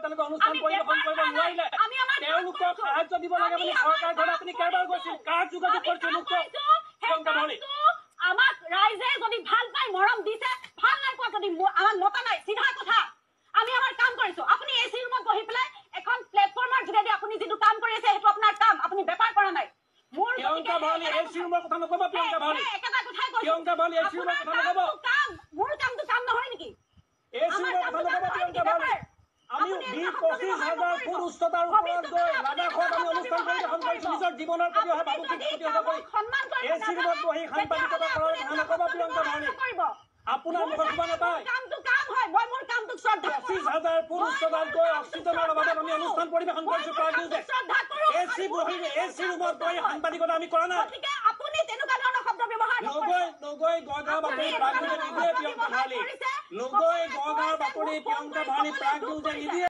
তেওঁলোকে অনুষ্ঠান পৰিৱেশন কৰিব নোৱাৰিলে তেওঁলোকক সাহায্য দিব লাগে বুলি চৰকাৰ ঘৰত আপুনি কেইবাৰ গৈছিল কাৰ যোগাযোগ কৰিছিল প্ৰিয়ংকা ভঁৰালী আমাক ৰাইজে যদি ভাল পাই মৰম দিছে ভাল নাই কোৱা যদি আমাক মতা নাই চিধা কথা আমি আমাৰ কাম কৰিছো আপুনি এসি ৰুমত বহি পেলাই এখন প্লেটফৰ্মৰ যোগেদি আপুনি যিটো কাম কৰি আছে সেইটো আপোনাৰ কাম আপুনি বেপাৰ কৰা নাই মোৰ প্ৰিয়ংকা ভঁৰালী এসি ৰুমৰ কথা নকব প্ৰিয়ংকা ভঁৰালী একেটা কথাই কৈছো প্ৰিয়ংকা ভঁৰালী এসি ৰুমৰ কথা নকব কাম মোৰ কামটো কাম নহয় নেকি এসি ৰুমৰ কথা নকব প্ৰিয়ংকা ভঁৰালী আমি ২৫,০০০ ফুট উচ্চতাৰ ওপৰত গৈ লাডাখত আমি অনুষ্ঠান পৰিৱেশন কৰিছো নিজৰ জীৱনৰ প্ৰতি অহা ভাবুকিক প্ৰতিহত কৰি এসি ৰুমত বহি সাংবাদিকতা কৰাৰ কথা নকব প্ৰিয়ংকা ভঁৰালী আপোনাৰ মুখত শুনা নাপায় কামটো কাম হয় মই মোৰ কামটোক শ্ৰদ্ধা ২৫,০০০ ফুট উচ্চতাত গৈ অক্সিজেনৰ অভাৱত আমি অনুষ্ঠান পৰিৱেশন কৰিছো প্ৰাগ নিউজে এসি ৰুমত বহি সাংবাদিকতা আমি কৰা নাই গতিকে আপুনি তেনেকুৱা ধৰণৰ শব্দ ব্যৱহাৰ নগৈ গড়গাঁও বাতৰি প্ৰাগ নিউজে নিদিয়ে প্ৰিয়ংকা ভঁৰালী নগৈ গড়গাঁৱৰ বাতৰি প্ৰিয়ংকা ভঁৰালী প্ৰাগ নিউজে নিদিয়ে